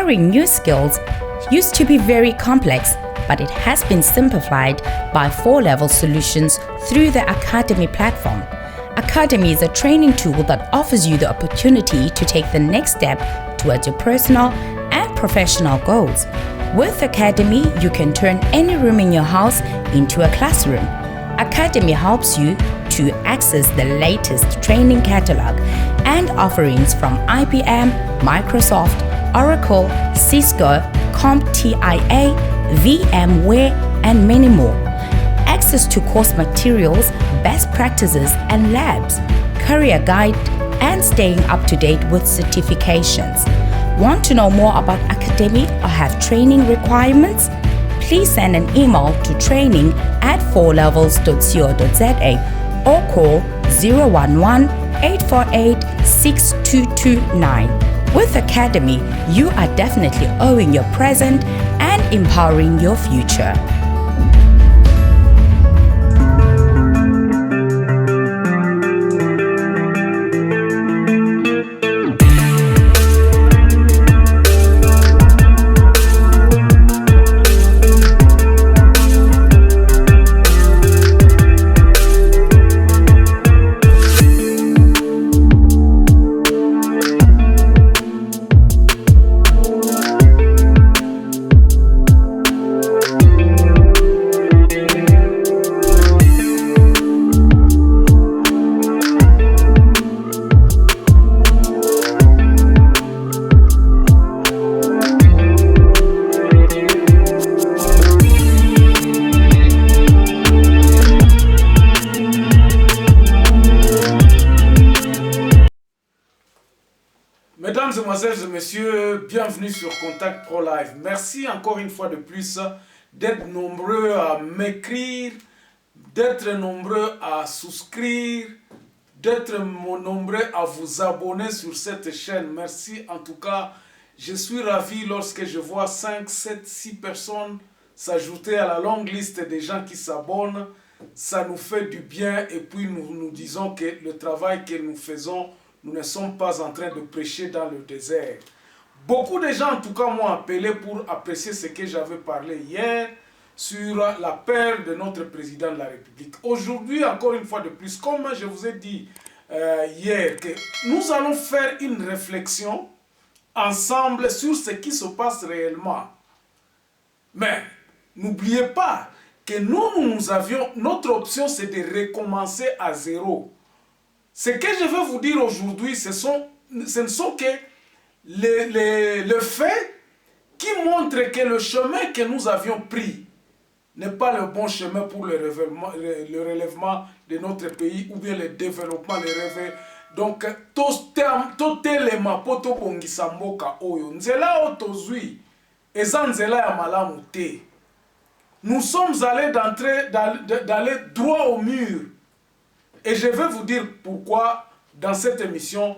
Acquiring new skills used to be very complex, but it has been simplified by 4-level solutions through the Academy platform. Academy is a training tool that offers you the opportunity to take the next step towards your personal and professional goals. With Academy, you can turn any room in your house into a classroom. Academy helps you to access the latest training catalog and offerings from IBM, Microsoft, Oracle, Cisco, CompTIA, VMware, and many more. Access to course materials, best practices and labs, career guide, and staying up to date with certifications. Want to know more about Academy or have training requirements? Please send an email to training@4levels.co.za or call 011-848-6229. With Academy, you are definitely owning your present and empowering your future. Mesdames, Mesdemoiselles et Messieurs, bienvenue sur Contact Pro Live. Merci encore une fois de plus d'être nombreux à m'écrire, d'être nombreux à souscrire, d'être nombreux à vous abonner sur cette chaîne. Merci en tout cas. Je suis ravi lorsque je vois 5, 7, 6 personnes s'ajouter à la longue liste des gens qui s'abonnent. Ça nous fait du bien et puis nous disons que le travail que nous faisons, nous ne sommes pas en train de prêcher dans le désert. Beaucoup de gens, en tout cas, m'ont appelé pour apprécier ce que j'avais parlé hier sur la perte de notre président de la République. Aujourd'hui, encore une fois de plus, comme je vous ai dit hier, que nous allons faire une réflexion ensemble sur ce qui se passe réellement. Mais n'oubliez pas que nous avions, notre option, c'est de recommencer à zéro. Ce que je vais vous dire aujourd'hui, ce ne sont que les faits qui montrent que le chemin que nous avions pris n'est pas le bon chemin pour le relèvement de notre pays ou bien le développement, le rêve. Donc, tout élément pour tout bongisa mboka oyo. Nzela otozui, eza nzela ya malamu te. Nous sommes allés d'aller droit au mur. Et je vais vous dire pourquoi dans cette émission.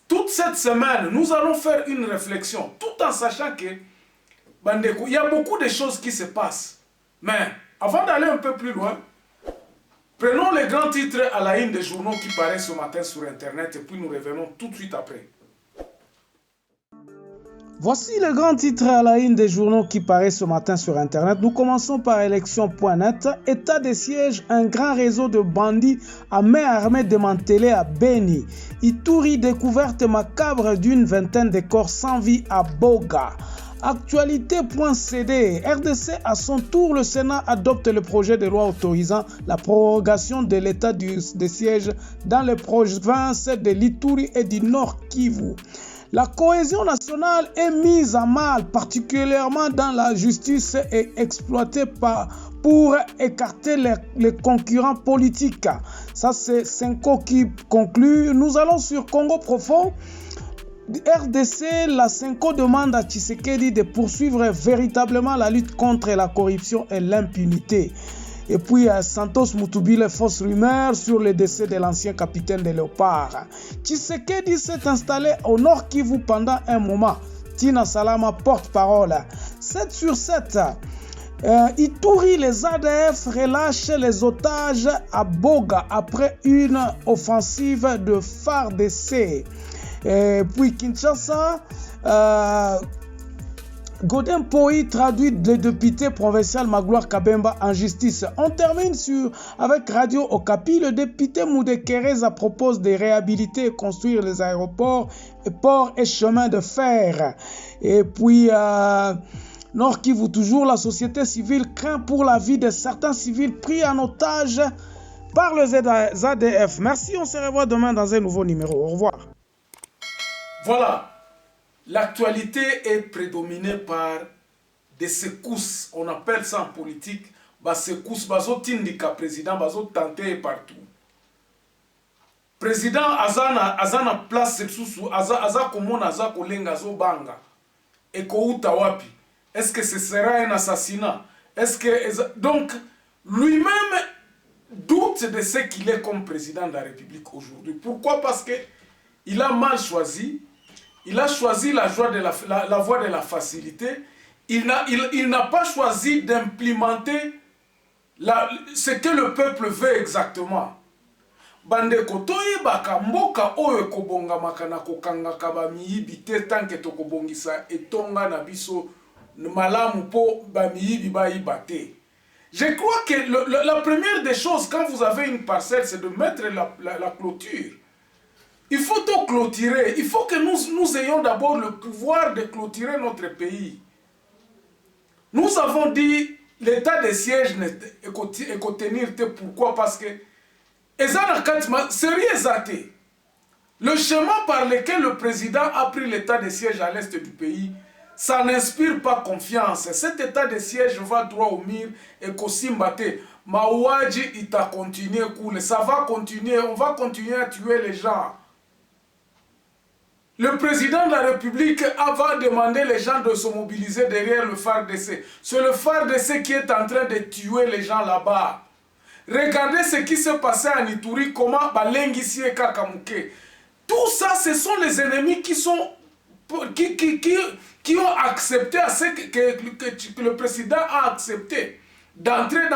Toute cette semaine, nous allons faire une réflexion, tout en sachant que il y a beaucoup de choses qui se passent. Mais avant d'aller un peu plus loin, prenons les grands titres à la une des journaux qui paraissent ce matin sur Internet et puis nous revenons tout de suite après. Voici les grands titres à la une des journaux qui paraissent ce matin sur Internet. Nous commençons par élection.net. État de siège, un grand réseau de bandits à main armée démantelé à Beni. Ituri, découverte macabre d'une vingtaine de corps sans vie à Boga. Actualité.cd. RDC à son tour, le Sénat adopte le projet de loi autorisant la prorogation de l'état de siège dans les provinces de l'Ituri et du Nord Kivu. La cohésion nationale est mise à mal, particulièrement dans la justice et exploitée pour écarter les concurrents politiques. Ça, c'est Senko qui conclut. Nous allons sur Congo profond. RDC, la Senko demande à Tshisekedi de poursuivre véritablement la lutte contre la corruption et l'impunité. Et puis Santos Mutubile, fausse rumeur sur le décès de l'ancien capitaine de Léopard. Tshisekedi s'est installé au Nord Kivu pendant un moment. Tina Salama, porte-parole. 7 sur 7. Ituri, les ADF relâchent les otages à Boga après une offensive de FARDC. Puis Kinshasa, Godin Poi traduit le député provincial Magloire Kabemba en justice. On termine avec Radio Okapi. Le député Moudekereza propose de réhabiliter et construire les aéroports, ports et chemins de fer. Et puis, Nord Kivu, toujours la société civile craint pour la vie de certains civils pris en otage par le ZADF. Merci, on se revoit demain dans un nouveau numéro. Au revoir. Voilà. L'actualité est prédominée par des secousses. On appelle ça en politique secousses. Bazo tindika président, bazo tenté partout. Président azana place sous aza komona aza kolenga azo banga. Et kouta wapi? Est-ce que ce sera un assassinat? Est-ce que donc lui-même doute de ce qu'il est comme président de la République aujourd'hui. Pourquoi? Parce que il a mal choisi. Il a choisi la voie de la facilité. Il n'a pas choisi d'implémenter ce que le peuple veut exactement. Bande kotoyi baka mboka oyo kobonga makana kokanga kabamiyibi te tanke tokobongisa etonga na biso malamu po bamiyibi baibate. Je crois que la première des choses quand vous avez une parcelle, c'est de mettre la clôture. Il faut donc clôturer. Il faut que nous ayons d'abord le pouvoir de clôturer notre pays. Nous avons dit l'état de siège est contenir. Pourquoi? Parce que le chemin par lequel le président a pris l'état de siège à l'est du pays, ça n'inspire pas confiance. Cet état de siège va droit au mur et Kosimbate. Maouadji, il t'a continué à couler. Ça va continuer. On va continuer à tuer les gens. Le président de la République va demander les gens de se mobiliser derrière le FARDC. C'est le FARDC qui est en train de tuer les gens là-bas. Regardez ce qui s'est passé à Ituri, comment Balengissi et Kakamouké. Tout ça, ce sont les ennemis qui ont accepté que le président a accepté d'entrer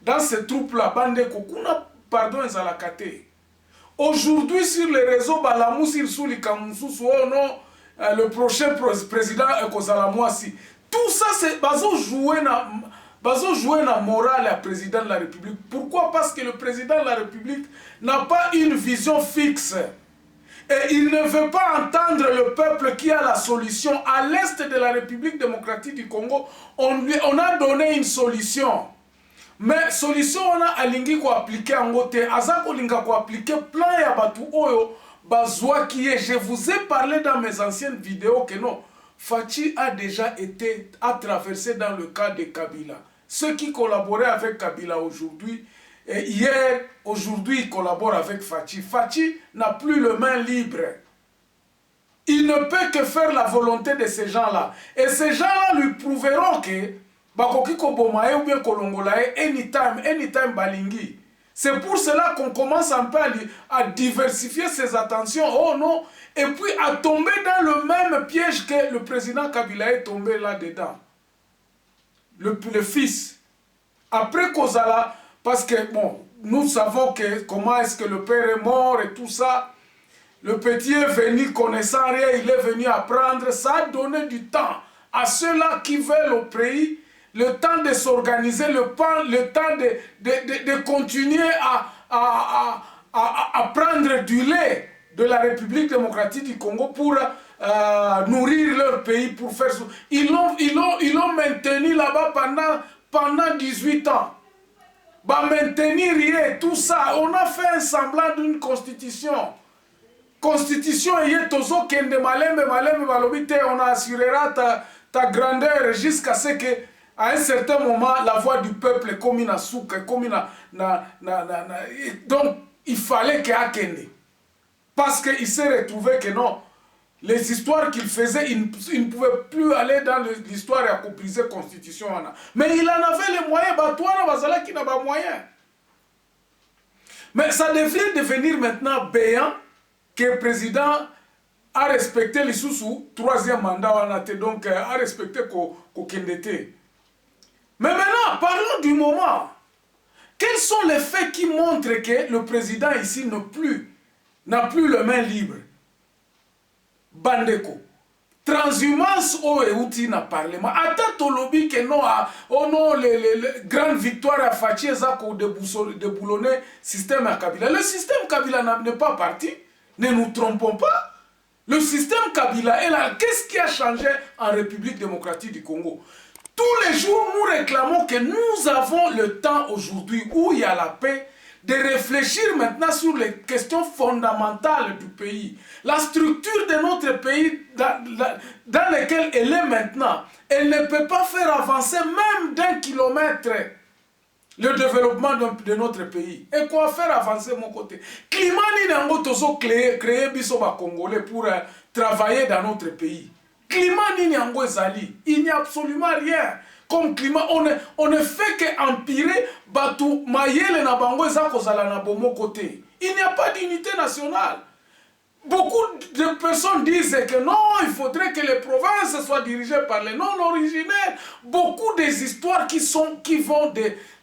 dans ces troupes-là. Bande Kokuna, pardon, Zalakate. Aujourd'hui, sur les réseaux, le prochain président est Kozalamoasi. Tout ça, c'est jouer la morale à président de la République. Pourquoi? Parce que le président de la République n'a pas une vision fixe. Et il ne veut pas entendre le peuple qui a la solution. À l'est de la République démocratique du Congo, on a donné une solution. Mais solution on a alingi ko appliquer en gote azako linga ko appliquer plan ya batu oyo bazwa qui est. Je vous ai parlé dans mes anciennes vidéos que non, Fachi a déjà traversé dans le cas de Kabila. Ceux qui collaboraient avec Kabila aujourd'hui et hier, aujourd'hui ils collaborent avec Fachi. Fachi n'a plus le main libre. Il ne peut que faire la volonté de ces gens-là. Et ces gens-là lui prouveront que bakoki kobomaye ou bien kolongolaye anytime balingi. C'est pour cela qu'on commence un peu à diversifier ses attentions. Oh non, et puis à tomber dans le même piège que le président Kabila est tombé là-dedans. Le fils. Après Kozala, parce que bon, nous savons comment est-ce que le père est mort et tout ça. Le petit est venu connaissant rien, il est venu apprendre. Ça a donné du temps à ceux-là qui veulent au pays. Le temps de s'organiser, le temps de continuer à prendre du lait de la République démocratique du Congo pour nourrir leur pays, pour faire ça. Ils l'ont maintenu là-bas pendant 18 ans. Bah, maintenir rien, tout ça. On a fait un semblant d'une constitution. Constitution, on assurera ta grandeur jusqu'à ce que à un certain moment, la voix du peuple est comme une souka, comme donc, il fallait qu'il y parce qu'il s'est retrouvé que non, les histoires qu'il faisait, il ne pouvait plus aller dans l'histoire et accomplir la constitution. Mais il en avait les moyens, qui n'a pas moyen. Mais ça devrait devenir maintenant béant que le président a respecté les sous troisième mandat, donc a respecté Kokendete. Mais maintenant, parlons du moment. Quels sont les faits qui montrent que le président ici n'a plus le main libre? Bandeko. transhumance euti na parlement ata tolobi que non oh non les grandes victoires à Fachi eza ko déboulonner système à Kabila. Le système Kabila n'est pas parti, ne nous trompons pas. Le système Kabila est là. Qu'est-ce qui a changé en République démocratique du Congo? Tous les jours, nous réclamons que nous avons le temps aujourd'hui où il y a la paix de réfléchir maintenant sur les questions fondamentales du pays. La structure de notre pays dans laquelle elle est maintenant, elle ne peut pas faire avancer même d'1 kilomètre le développement de notre pays. Et quoi faire avancer mon côté? Climat ni nango tozo créer biso ba Congolais pour travailler dans notre pays. Climat ni nango ezali, il n'y a absolument rien. Comme climat, on ne fait qu'empirer batu mayele na bango eza kozala na bomo côté. Il n'y a pas d'unité nationale. Beaucoup de personnes disent que non, il faudrait que les provinces soient dirigées par les non-originaires. Beaucoup des histoires qui vont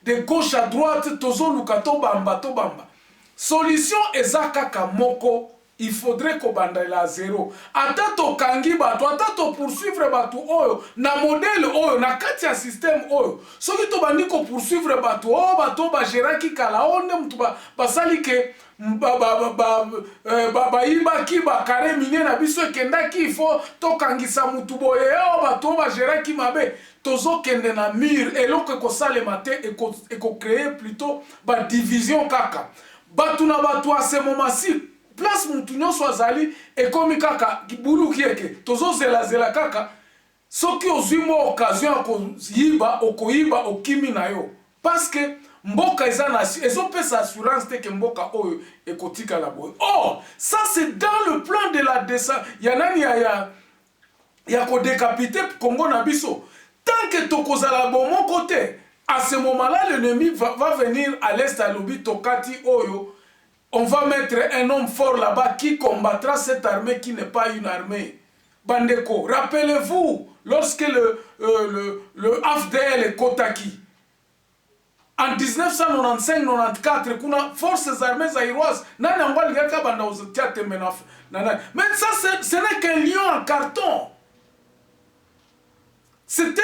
de gauche à droite, tozo lukato bamba to bamba. Solution ezakaka moko. Il faudrait qu'on bande la zéro. Atato kangi bato, atato poursuivre bato oyo, na modèle oyo, na katia système oyo. Soki to bandi ko poursuivre bato oyo, bato ba geraki kala onde mtu ba sali ke iba ki ba kare mine na biso kenda ki fo to kangisa mutu boye oyo bato ba geraki mabe. Tozo kende na mur eloko ko sale mate et ko créer plutôt ba division kaka. Bato na bato a ce moment-ci place mutu nyonso azali ekomi kaka bulu kieke tozo zela kaka soki ozwi mo occasion ya koyiba okoyiba okimi na yo parce que mboka eza na ezopesa assurance te ke mboka oyo ekotikala boye. Or ça c'est dans le plan de la descente ya nani ya kodécapiter Congo na biso. Tant que tokozala bon mon côté, à ce moment-là l'ennemi va venir à l'est à l'obi tokati oyo. On va mettre un homme fort là-bas qui combattra cette armée qui n'est pas une armée. Bandeko, rappelez-vous, lorsque le AFDL est Kotaki, en 1995-94, kuna forces armées zaïroises, mais ça, ce n'est qu'un lion en carton. C'était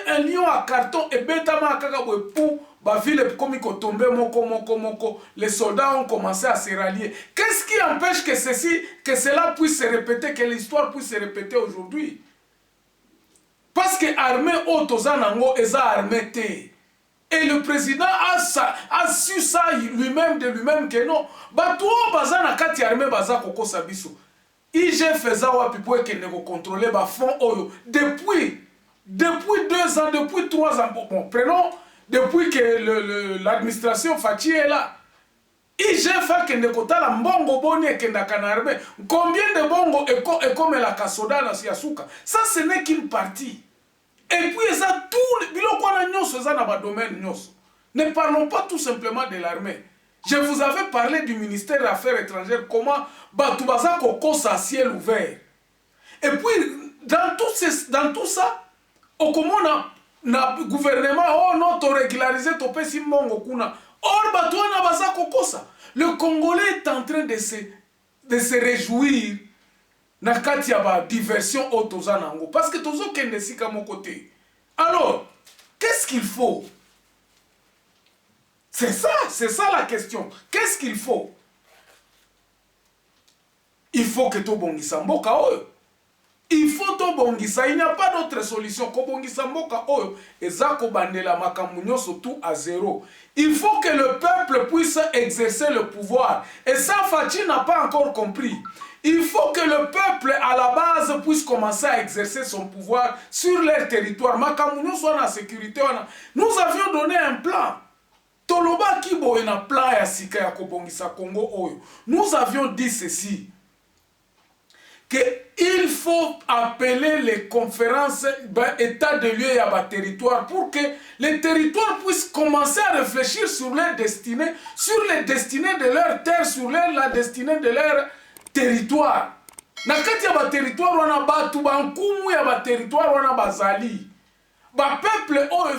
un lion à carton et Betama Kagabwe pour Baville comme il tombé moko. Les soldats ont commencé à se rallier. Qu'est-ce qui empêche que cela puisse se répéter, que l'histoire puisse se répéter aujourd'hui? Parce que l'armée Otozanango est armée. Et le président a su ça lui-même de lui-même que non. Batou bazana kati armée baza koko sabiso. IG faisait wapi pour qu'il ne contrôle pas fond oyo depuis 2 ans, depuis 3 ans. Bon, prenons depuis que l'administration Fachi est là. IG fait que ne kota la mbongo boni et que ndakanarbe. Combien de bongo et comme la kasoda na siasuka. Ça ce n'est qu'une partie. Et puis ça tout biloko na nyonso za na ba domaine nyonso. Ne parlons pas tout simplement de l'armée. Je vous avais parlé du ministère des Affaires étrangères, comment Batoubaza Kokos à ciel ouvert. Et puis, dans tout ça, comment le gouvernement, oh non, tu régularisé ton pessim mongo kuna. Or, Batouana Baza Kokosa. Le Congolais est en train de se réjouir na katia ba diversion otozanango. Parce que tozo kende sika mon côté. Alors, qu'est-ce qu'il faut? C'est ça la question. Qu'est-ce qu'il faut? Il faut que to bongisa mboka oyo. Il faut to bongisa, il n'y a pas d'autre solution. Ko bongisa mboka oyo, ezako bandela makambu nyonso tout à zéro. Il faut que le peuple puisse exercer le pouvoir. Et ça, Fachi n'a pas encore compris. Il faut que le peuple, à la base, puisse commencer à exercer son pouvoir sur leur territoire. Makambu nyonso na sécurité. Nous avions donné un plan. Toloba Kibo est un plan ya sika ya kobongisa Congo oyo. Nous avions dit ceci, qu'il faut appeler les conférences état de lieu et à territoire pour que les territoires puissent commencer à réfléchir sur leur destinée, sur les destinées de leur terre, sur la destinée de leur territoire. Nakati ya territoire wana batu bankumu ya territoire wana bazali. Ba peuple oyo